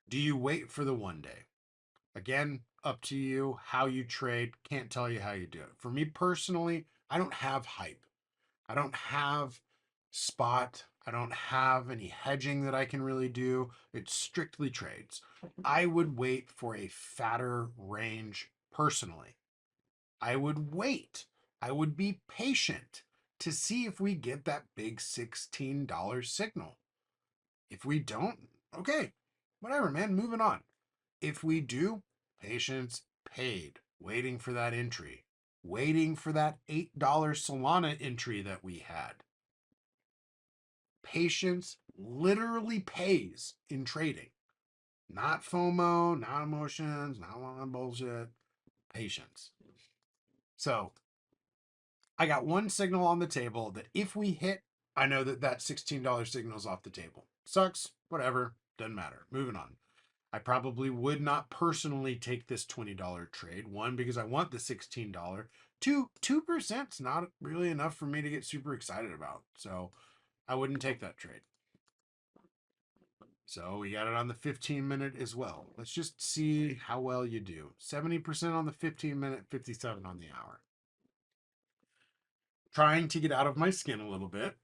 Do you wait for the 1 day? Again, up to you how you trade. Can't tell you how you do it. For me personally, I don't have hype. I don't have spot. I don't have any hedging that I can really do. It's strictly trades. I would wait for a fatter range personally. I would wait. I would be patient to see if we get that big $16 signal. If we don't, okay, whatever, man, moving on. If we do, patience paid, waiting for that entry, waiting for that $8 Solana entry that we had. Patience literally pays in trading. Not FOMO, not emotions, not all that bullshit. Patience. So I got one signal on the table that if we hit, I know that that $16 signal is off the table. Sucks, whatever, doesn't matter. Moving on. I probably would not personally take this $20 trade. One, because I want the $16. Two, 2% is not really enough for me to get super excited about. So I wouldn't take that trade. So we got it on the 15-minute as well. Let's just see how well you do. 70% on the 15-minute, 57 on the hour. Trying to get out of my skin a little bit.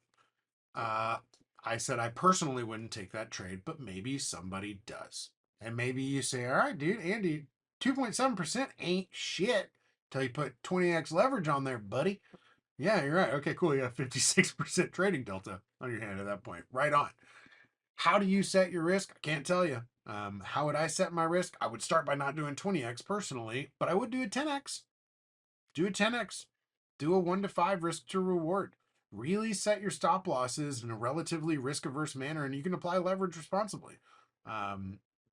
I said I personally wouldn't take that trade, but maybe somebody does. And maybe you say, all right, dude, Andy, 2.7% ain't shit till you put 20x leverage on there, buddy. Yeah, you're right. Okay, cool. You got 56% trading delta on your hand at that point. Right on. How do you set your risk? I can't tell you. How would I set my risk? I would start by not doing 20x personally, but I would do a 10x. Do a 10x. Do a 1 to 5 risk to reward. Really set your stop losses in a relatively risk averse manner, and you can apply leverage responsibly.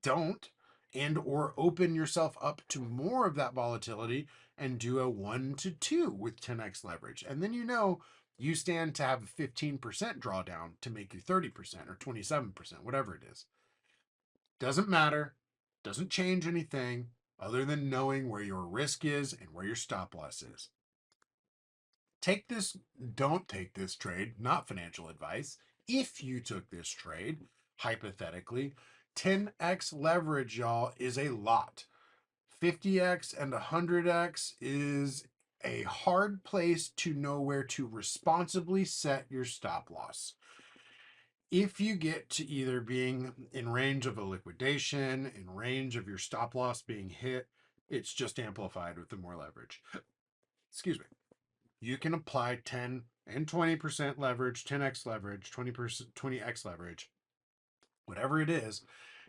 Don't and or open yourself up to more of that volatility and do a 1 to 2 with 10x leverage. And then you stand to have a 15% drawdown to make you 30% or 27%, whatever it is. Doesn't matter. Doesn't change anything other than knowing where your risk is and where your stop loss is. Don't take this trade, not financial advice. If you took this trade, hypothetically, 10x leverage, y'all, is a lot. 50x and 100x is a hard place to know where to responsibly set your stop loss. If you get to either being in range of a liquidation, in range of your stop loss being hit, it's just amplified with the more leverage. Excuse me. You can apply 10 and 20% leverage, 10x leverage, 20x leverage, whatever it is.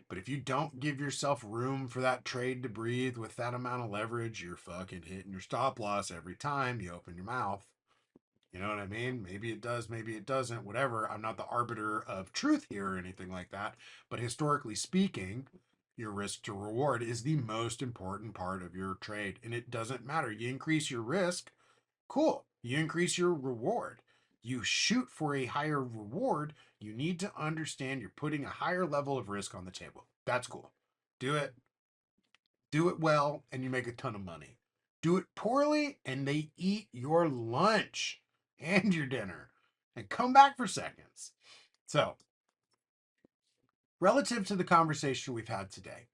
But if you don't give yourself room for that trade to breathe with that amount of leverage, you're fucking hitting your stop loss every time you open your mouth. You know what I mean? Maybe it does, maybe it doesn't, whatever. I'm not the arbiter of truth here or anything like that. But historically speaking, your risk to reward is the most important part of your trade. And it doesn't matter. You increase your risk, cool. You increase your reward. You shoot for a higher reward. You need to understand you're putting a higher level of risk on the table. That's cool. Do it. Do it well, and you make a ton of money. Do it poorly, and they eat your lunch and your dinner and come back for seconds. So, relative to the conversation we've had today,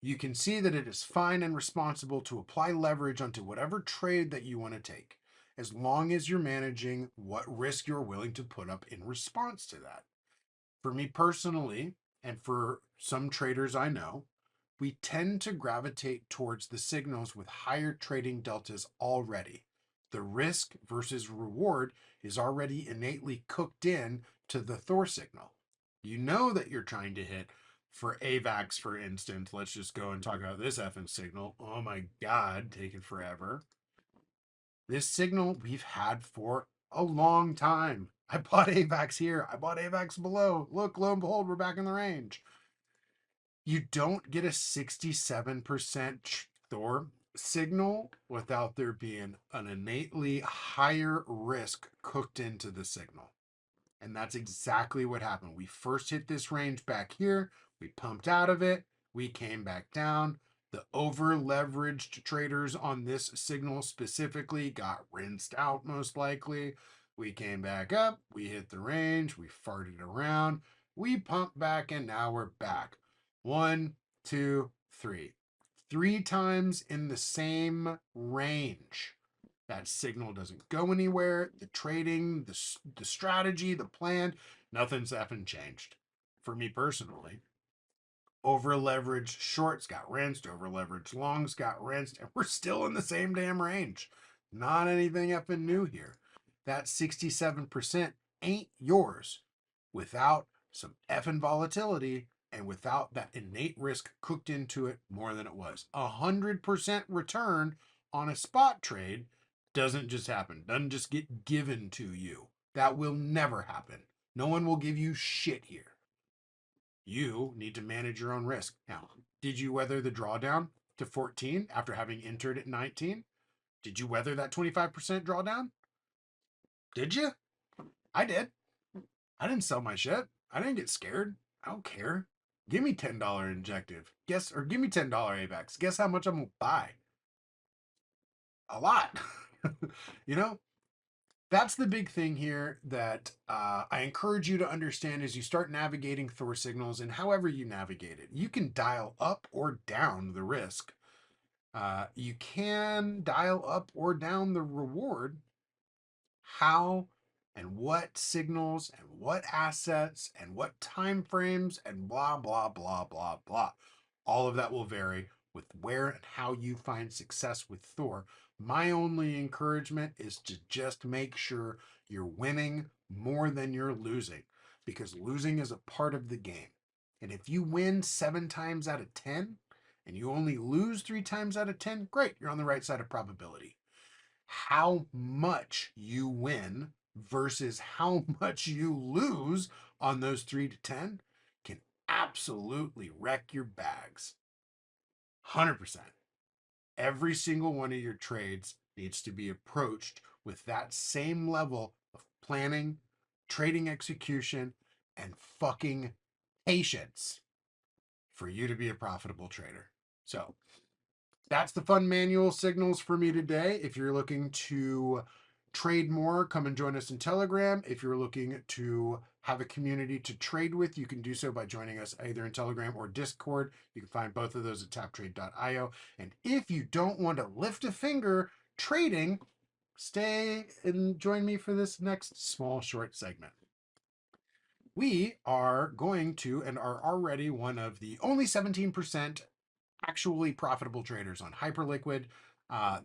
you can see that it is fine and responsible to apply leverage onto whatever trade that you want to take, as long as you're managing what risk you're willing to put up in response to that. For me personally, and for some traders I know, we tend to gravitate towards the signals with higher trading deltas already. The risk versus reward is already innately cooked in to the Thor signal. You know that you're trying to hit for AVAX, for instance. Let's just go and talk about this effing signal. Oh my God, taking forever. This signal we've had for a long time. I bought AVAX here. I bought AVAX below. Look, lo and behold, we're back in the range. You don't get a 67% Thor signal without there being an innately higher risk cooked into the signal. And that's exactly what happened. We first hit this range back here. We pumped out of it. We came back down. The over leveraged traders on this signal specifically got rinsed out, most likely. We came back up. We hit the range. We farted around. We pumped back, and now we're back. 1, 2, 3. 3 times in the same range. That signal doesn't go anywhere. The trading, the strategy, the plan, nothing's effing changed. For me personally, over leveraged shorts got rinsed, over leveraged longs got rinsed, and we're still in the same damn range. Not anything effing new here. That 67% ain't yours without some effing volatility and without that innate risk cooked into it more than it was. 100% return on a spot trade doesn't just happen, doesn't just get given to you. That will never happen. No one will give you shit here. You need to manage your own risk. Now, did you weather the drawdown to 14 after having entered at 19? Did you weather that 25% drawdown? Did you? I did. I didn't sell my shit. I didn't get scared. I don't care. Give me $10 injective. Guess, or give me $10 AVAX. Guess how much I'm gonna buy? A lot. You know, that's the big thing here that I encourage you to understand as you start navigating Thor signals, and however you navigate it. You can dial up or down the risk. You can dial up or down the reward. How and what signals and what assets and what time frames and blah, blah, blah, blah, blah. All of that will vary with where and how you find success with Thor. My only encouragement is to just make sure you're winning more than you're losing, because losing is a part of the game. And if you win 7 times out of 10 and you only lose 3 times out of 10, great, you're on the right side of probability. How much you win versus how much you lose on those 3 to 10 can absolutely wreck your bags. 100%. Every single one of your trades needs to be approached with that same level of planning, trading execution, and fucking patience for you to be a profitable trader. So that's the fun manual signals for me today. If you're looking to trade more, come and join us in Telegram. If you're looking to have a community to trade with, you can do so by joining us either in Telegram or Discord. You can find both of those at taptrade.io. And if you don't want to lift a finger trading, stay and join me for this next small short segment. We are going to and are already one of the only 17% actually profitable traders on Hyperliquid.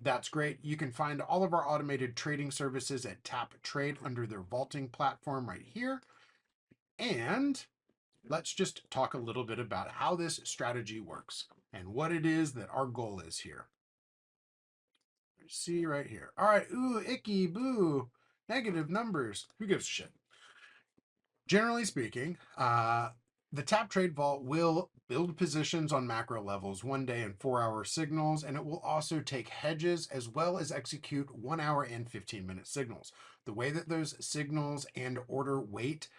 That's great. You can find all of our automated trading services at Tap Trade under their vaulting platform right here. And let's just talk a little bit about how this strategy works and what it is that our goal is here. See right here. All right. Ooh, icky, boo. Negative numbers. Who gives a shit? Generally speaking, the Tap Trade Vault will build positions on macro levels 1 day and 4-hour signals, and it will also take hedges as well as execute 1 hour and 15-minute signals. The way that those signals and order weight,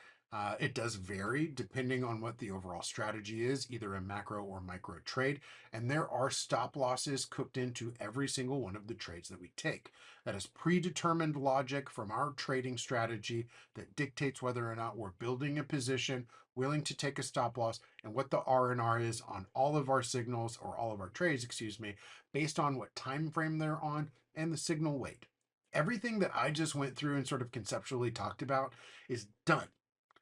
it does vary depending on what the overall strategy is, either a macro or micro trade, and there are stop losses cooked into every single one of the trades that we take. That is predetermined logic from our trading strategy that dictates whether or not we're building a position, willing to take a stop loss, and what the R&R is on all of our signals, or all of our trades, excuse me, based on what time frame they're on and the signal weight. Everything that I just went through and sort of conceptually talked about is done.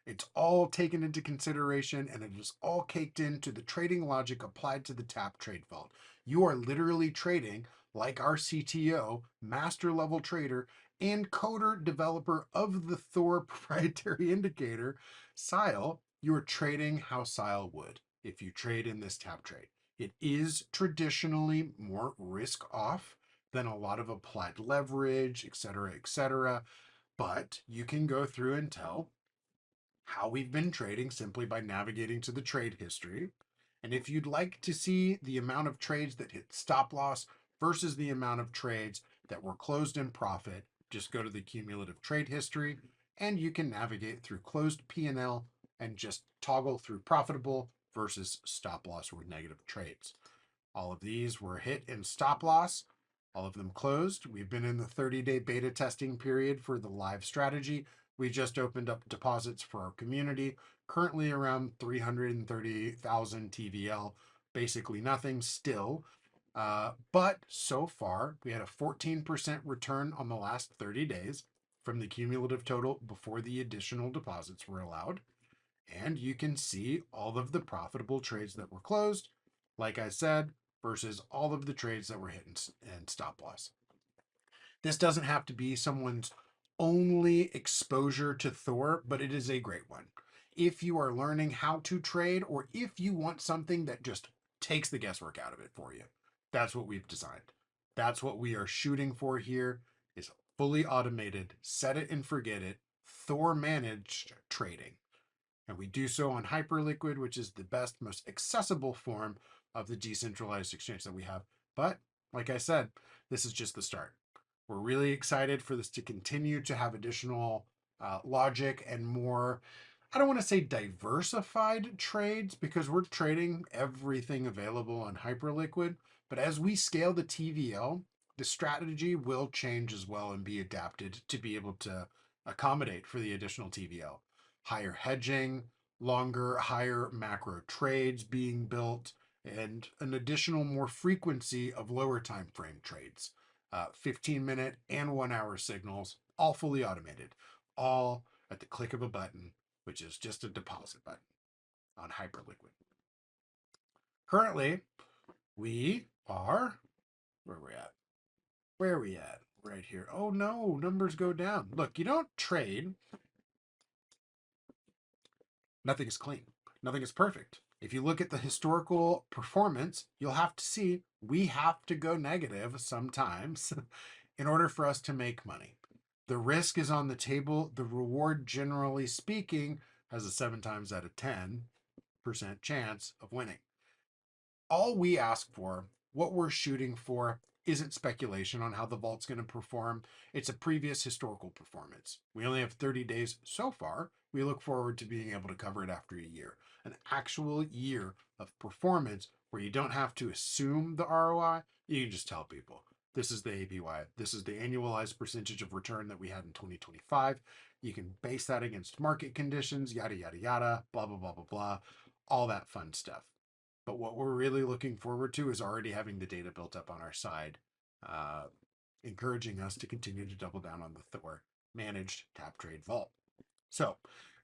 It's all taken into consideration, and it is all caked into the trading logic applied to the Tap Trade Vault. You are literally trading like our CTO, master level trader, and coder developer of the Thor proprietary indicator, Sile. You are trading how Sile would if you trade in this Tap Trade. It is traditionally more risk off than a lot of applied leverage, etc., but you can go through and tell how we've been trading simply by navigating to the trade history And if you'd like to see the amount of trades that hit stop loss versus the amount of trades that were closed in profit, just go to the cumulative trade history and you can navigate through closed P&L and just toggle through profitable versus stop loss or negative trades. All of these were hit in stop loss. All of them closed. We've been in the 30-day beta testing period for the live strategy. We just opened up deposits for our community, currently around 330,000 TVL, basically nothing still. But so far, we had a 14% return on the last 30 days from the cumulative total before the additional deposits were allowed. And you can see all of the profitable trades that were closed, like I said, versus all of the trades that were hit and stop loss. This doesn't have to be someone's only exposure to Thor, but it is a great one. If you are learning how to trade, or if you want something that just takes the guesswork out of it for you, that's what we've designed. That's what we are shooting for here, is fully automated, set it and forget it, Thor managed trading. And we do so on Hyperliquid, which is the best, most accessible form of the decentralized exchange that we have. But like I said, this is just the start. We're really excited for this to continue to have additional logic and more, I don't want to say diversified trades, because we're trading everything available on Hyperliquid. But as we scale the TVL, the strategy will change as well and be adapted to be able to accommodate for the additional TVL. Higher hedging, longer, higher macro trades being built, and an additional more frequency of lower time frame trades. 15-minute and 1-hour signals, all fully automated, all at the click of a button, which is just a deposit button on Hyperliquid. Currently, we are, where we're at? Where are we at? Right here. Oh no, numbers go down. Look, you don't trade. Nothing is clean. Nothing is perfect. If you look at the historical performance, you'll have to see we have to go negative sometimes in order for us to make money. The risk is on the table. The reward, generally speaking, has a 7 times out of 10% chance of winning. All we ask for, what we're shooting for, isn't speculation on how the vault's going to perform. It's a previous historical performance. We only have 30 days so far. We look forward to being able to cover it after a year. An actual year of performance where you don't have to assume the ROI. You can just tell people, this is the APY. This is the annualized percentage of return that we had in 2025. You can base that against market conditions, yada, yada, yada, blah, blah, blah, blah, blah, all that fun stuff. But what we're really looking forward to is already having the data built up on our side, encouraging us to continue to double down on the Thor managed tap trade vault. So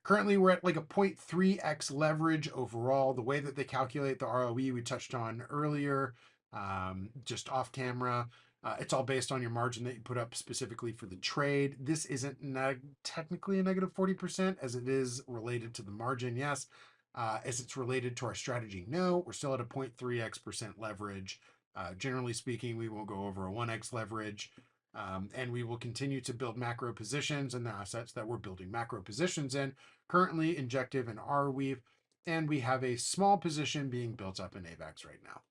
currently we're at like a 0.3x leverage overall. The way that they calculate the ROE we touched on earlier, just off camera. It's all based on your margin that you put up specifically for the trade. This isn't technically a negative 40% as it is related to the margin, yes. As it's related to our strategy, no. We're still at a 0.3x% leverage. Generally speaking, we will go over a 1x leverage. And we will continue to build macro positions in the assets that we're building macro positions in. Currently, Injective and Arweave, and we have a small position being built up in AVAX right now.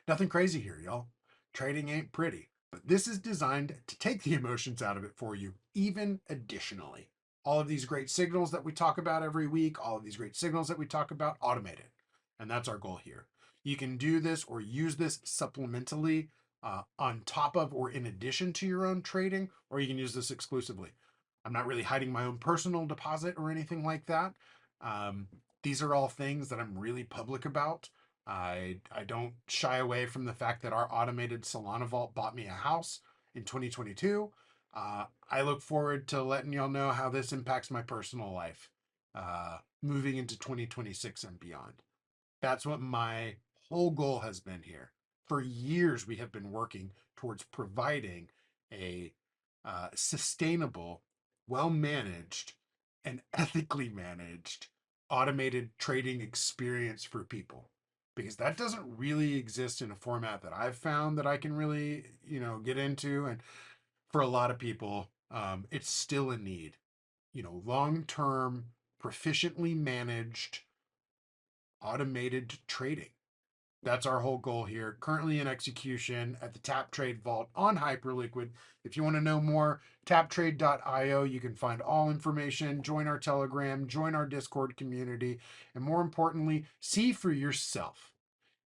Nothing crazy here, y'all. Trading ain't pretty, but this is designed to take the emotions out of it for you, even additionally. All of these great signals that we talk about every week, all of these great signals that we talk about, automated. And that's our goal here. You can do this or use this supplementally on top of or in addition to your own trading, or you can use this exclusively. I'm not really hiding my own personal deposit or anything like that. These are all things that I'm really public about. I don't shy away from the fact that our automated Solana vault bought me a house in 2022. I look forward to letting y'all know how this impacts my personal life moving into 2026 and beyond. That's what my whole goal has been here. For years, we have been working towards providing a sustainable, well-managed, and ethically managed automated trading experience for people. Because that doesn't really exist in a format that I've found that I can really, get into. And for a lot of people, it's still a need. Long-term, proficiently managed, automated trading. That's our whole goal here. Currently in execution at the Tap Trade Vault on Hyperliquid. If you want to know more, taptrade.io. You can find all information, join our Telegram, join our Discord community, and more importantly, see for yourself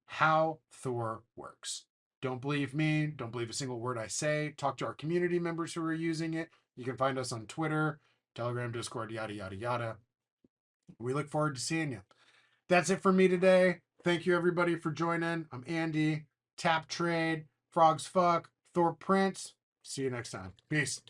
how Thor works. Don't believe me. Don't believe a single word I say. Talk to our community members who are using it. You can find us on Twitter, Telegram, Discord, yada, yada, yada. We look forward to seeing you. That's it for me today. Thank you, everybody, for joining. I'm Andy, Tap Trade, Frogs Fuck, Thor Prince. See you next time. Peace.